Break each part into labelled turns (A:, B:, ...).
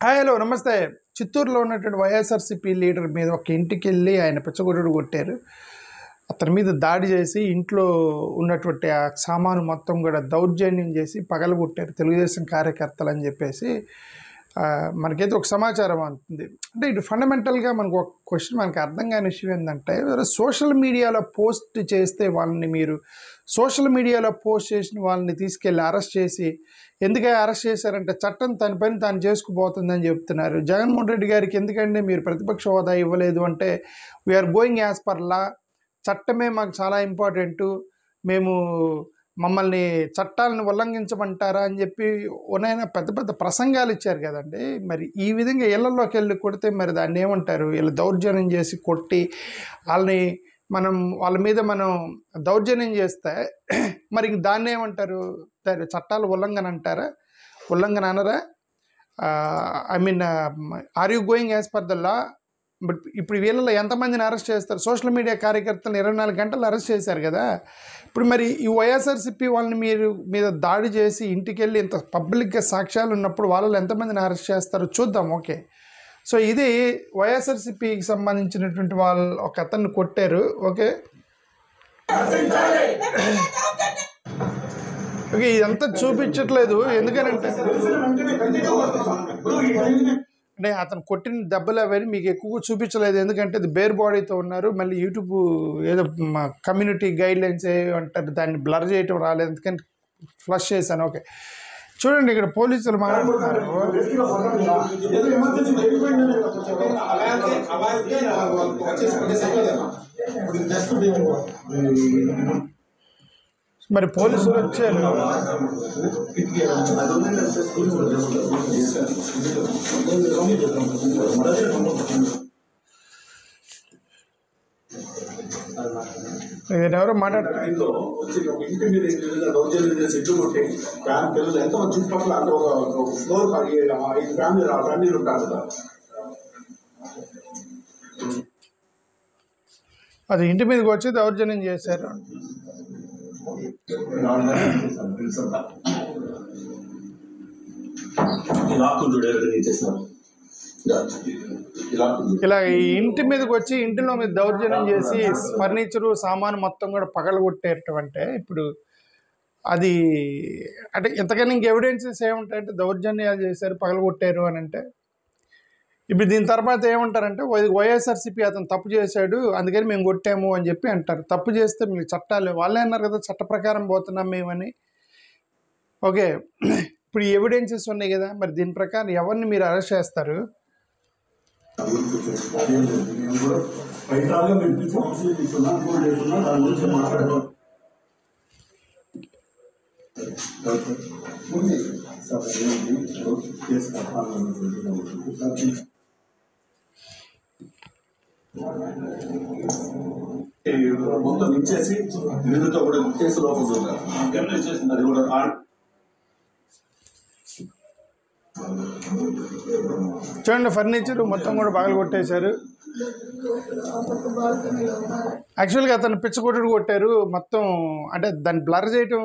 A: Hi hello నమస్తే. చిత్తూరులో ఉన్నటువంటి వైఎస్ఆర్సీపీ లీడర్ మీద ఒక ఇంటికి వెళ్ళి ఆయన పిచ్చగొట్టుడు కొట్టారు. అతని మీద దాడి చేసి ఇంట్లో ఉన్నటువంటి ఆ సామాను మొత్తం కూడా దౌర్జన్యం చేసి పగలగొట్టారు తెలుగుదేశం కార్యకర్తలు అని చెప్పేసి మనకైతే ఒక సమాచారం అందుతుంది. అంటే ఇటు ఫండమెంటల్గా మనకు ఒక క్వశ్చన్ మనకు అర్థం కాని విషయం ఏంటంటే, సోషల్ మీడియాలో పోస్ట్ చేస్తే వాళ్ళని మీరు సోషల్ మీడియాలో పోస్ట్ చేసిన వాళ్ళని తీసుకెళ్ళి అరెస్ట్ చేసి ఎందుకని అరెస్ట్ చేశారంటే చట్టం తన పని తాను చేసుకుపోతుందని చెప్తున్నారు. జగన్మోహన్ రెడ్డి గారికి ఎందుకంటే మీరు ప్రతిపక్ష హోదా ఇవ్వలేదు అంటే we're going as per law, చట్టమే మాకు చాలా ఇంపార్టెంటు, మేము మమ్మల్ని చట్టాలను ఉల్లంఘించమంటారా అని చెప్పి ఉన్నాయన పెద్ద పెద్ద ప్రసంగాలు ఇచ్చారు కదండి. మరి ఈ విధంగా ఇళ్లలోకి వెళ్ళి కొడితే మరి దాన్ని ఏమంటారు? వీళ్ళు దౌర్జన్యం చేసి కొట్టి వాళ్ళ మీద మనం దౌర్జన్యం చేస్తే మరి దాన్ని ఏమంటారు? చట్టాలు ఉల్లంఘన అంటారా? ఉల్లంఘన అనరా? I mean are you going as per the law? But ఇప్పుడు వీళ్ళలో ఎంతమందిని అరెస్ట్ చేస్తారు? సోషల్ మీడియా కార్యకర్తలను 24 గంటలు అరెస్ట్ చేశారు కదా. ఇప్పుడు మరి ఈ వైఎస్ఆర్సీపీ వాళ్ళని మీద దాడి చేసి ఇంటికి వెళ్ళి ఇంత పబ్లిక్గా సాక్ష్యాలు ఉన్నప్పుడు వాళ్ళలో ఎంతమందిని అరెస్ట్ చేస్తారో చూద్దాం. ఓకే, సో ఇది వైఎస్ఆర్సీపీకి సంబంధించినటువంటి వాళ్ళు ఒక అతన్ని కొట్టారు. ఓకే, ఇదంతా చూపించట్లేదు ఎందుకనంటే అతను కొట్టిన దెబ్బలు అవన్నీ మీకు ఎక్కువ చూపించలేదు, ఎందుకంటే అది బేర్ బాడీతో ఉన్నారు. మళ్ళీ యూట్యూబ్ ఏదో కమ్యూనిటీ గైడ్ లైన్స్ అంటారు, దాన్ని బ్లర్ చేయటం రాలేదు, ఎందుకంటే ఫ్లష్ చేశాను. ఓకే, చూడండి ఇక్కడ పోలీసులు మాట్లాడుతున్నారు. మరి పోలీసులు వచ్చారు. ఎవరో మాట్లాడుతున్నారు. అది ఇంటి మీదకి వచ్చి దౌర్జన్యం చేశారు. ఇలా ఇంటి మీదకి వచ్చి ఇంటిలో మీద దౌర్జన్యం చేసి ఫర్నిచరు సామాను మొత్తం కూడా పగలగొట్టేటంటే ఇప్పుడు అది అంటే ఎంతకైనా ఇంక ఎవిడెన్సెస్ ఏముంటాయంటే దౌర్జన్యాలు చేశారు పగలగొట్టారు అని అంటే, ఇప్పుడు దీని తర్వాత ఏమంటారంటే వైఎస్ఆర్సీపీ అతను తప్పు చేశాడు అందుకని మేము కొట్టాము అని చెప్పి అంటారు. తప్పు చేస్తే మీకు చట్టాలు వాళ్ళే అన్నారు కదా, చట్ట ప్రకారం పోతున్నాం మేమని. ఓకే, ఇప్పుడు ఎవిడెన్సెస్ ఉన్నాయి కదా, మరి దీని ప్రకారం ఎవరిని మీరు అరెస్ట్ చేస్తారు?
B: మొత్తం ఇచ్చేసి నిధులతో కూడా కేసు లోపల చేసింది. అది కూడా
A: చూడండి, ఫర్నిచర్ మొత్తం కూడా పగలు కొట్టేశారు. యాక్చువల్గా అతను పిచ్చగొట్టుడు కొట్టారు మొత్తం. అంటే దాన్ని బ్లర్ చేయటం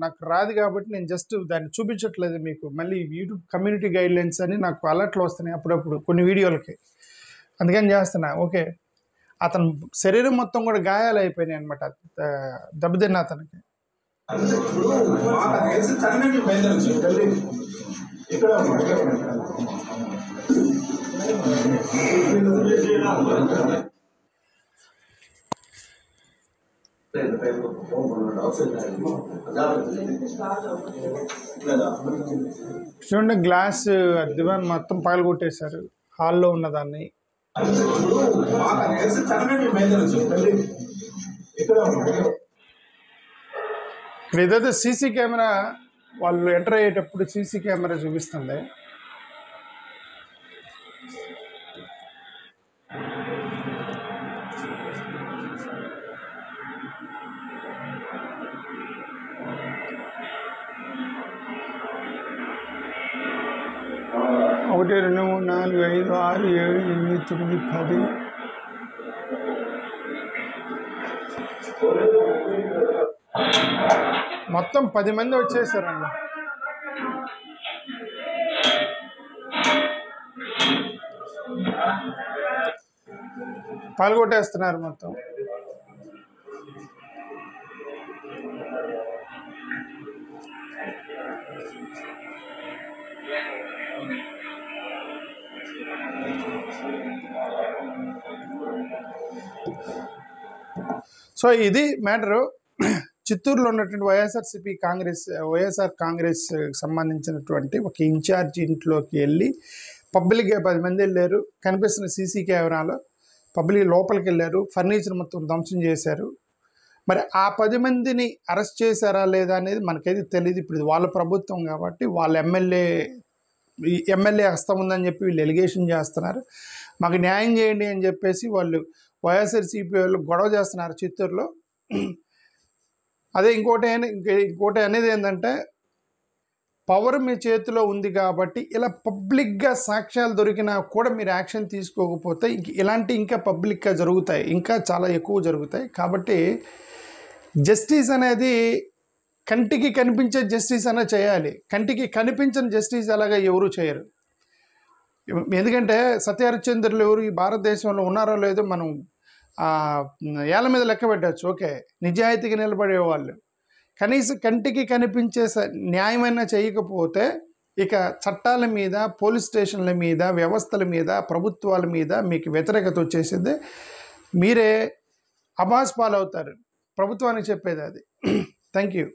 A: నాకు రాదు కాబట్టి నేను జస్ట్ దాన్ని చూపించట్లేదు మీకు. మళ్ళీ యూట్యూబ్ కమ్యూనిటీ గైడ్ లైన్స్ అని నాకు అలర్ట్లు వస్తున్నాయి అప్పుడప్పుడు కొన్ని వీడియోలకి, అందుకని చేస్తున్నా. ఓకే, అతను శరీరం మొత్తం కూడా గాయాలు అయిపోయినాయి అనమాట దెబ్బతిన్న అతనికి. చూడండి, గ్లాస్ దివాన్ మొత్తం పగలగొట్టేశారు హాల్లో ఉన్నదాన్ని. ఇక్కడ ఏదైతే సీసీ కెమెరా వాళ్ళు ఎంటర్ అయ్యేటప్పుడు సీసీ కెమెరా చూపిస్తుంది. ఒకటి 2 3 4 5 6 7 8 9 10 మొత్తం 10 మంది వచ్చేసారండి. పాల్గొట్టేస్తున్నారు మొత్తం. సో ఇది మ్యాటరు. చిత్తూరులో ఉన్నటువంటి వైఎస్ఆర్ కాంగ్రెస్ సంబంధించినటువంటి ఒక ఇన్ఛార్జ్ ఇంట్లోకి వెళ్ళి పబ్లిక్గా 10 మంది వెళ్ళారు. కనిపిస్తున్న సీసీ కెమెరాలో పబ్లిక్ లోపలికి వెళ్ళారు. ఫర్నిచర్ మొత్తం ధ్వంసం చేశారు. మరి ఆ 10 మందిని అరెస్ట్ చేశారా లేదా అనేది మనకైతే తెలియదు. ఇప్పుడు వాళ్ళ ప్రభుత్వం కాబట్టి వాళ్ళ ఎమ్మెల్యే హస్తం ఉందని చెప్పి వీళ్ళు ఎలిగేషన్ చేస్తున్నారు. మాకు న్యాయం చేయండి అని చెప్పేసి వాళ్ళు వైఎస్ఆర్సీపీ వాళ్ళు గొడవ చేస్తున్నారు చిత్తూరులో. అదే ఇంకోటి అనేది ఏంటంటే, పవర్ మీ చేతిలో ఉంది కాబట్టి ఇలా పబ్లిక్గా సాక్ష్యాలు దొరికినా కూడా మీరు యాక్షన్ తీసుకోకపోతే ఇంకా పబ్లిక్గా జరుగుతాయి, ఇంకా చాలా ఎక్కువ జరుగుతాయి. కాబట్టి జస్టిస్ అనేది కంటికి కనిపించే జస్టిస్ అనే చేయాలి. కంటికి కనిపించని జస్టిస్ అలాగా ఎవరు చేయరు. ఎందుకంటే సత్యహరిశ్చంద్రులు ఎవరు ఈ భారతదేశంలో ఉన్నారో లేదో మనం ఏళ్ళ మీద లెక్క పెట్టచ్చు. ఓకే, నిజాయితీగా నిలబడేవాళ్ళు. కనీసం కంటికి కనిపించే న్యాయమైనా చేయకపోతే ఇక చట్టాల మీద, పోలీస్ స్టేషన్ల మీద, వ్యవస్థల మీద, ప్రభుత్వాల మీద మీకు వ్యతిరేకత వచ్చేసింది. మీరే అబాస్ పాలవుతారు. ప్రభుత్వానికి చెప్పేది అది. Thank you.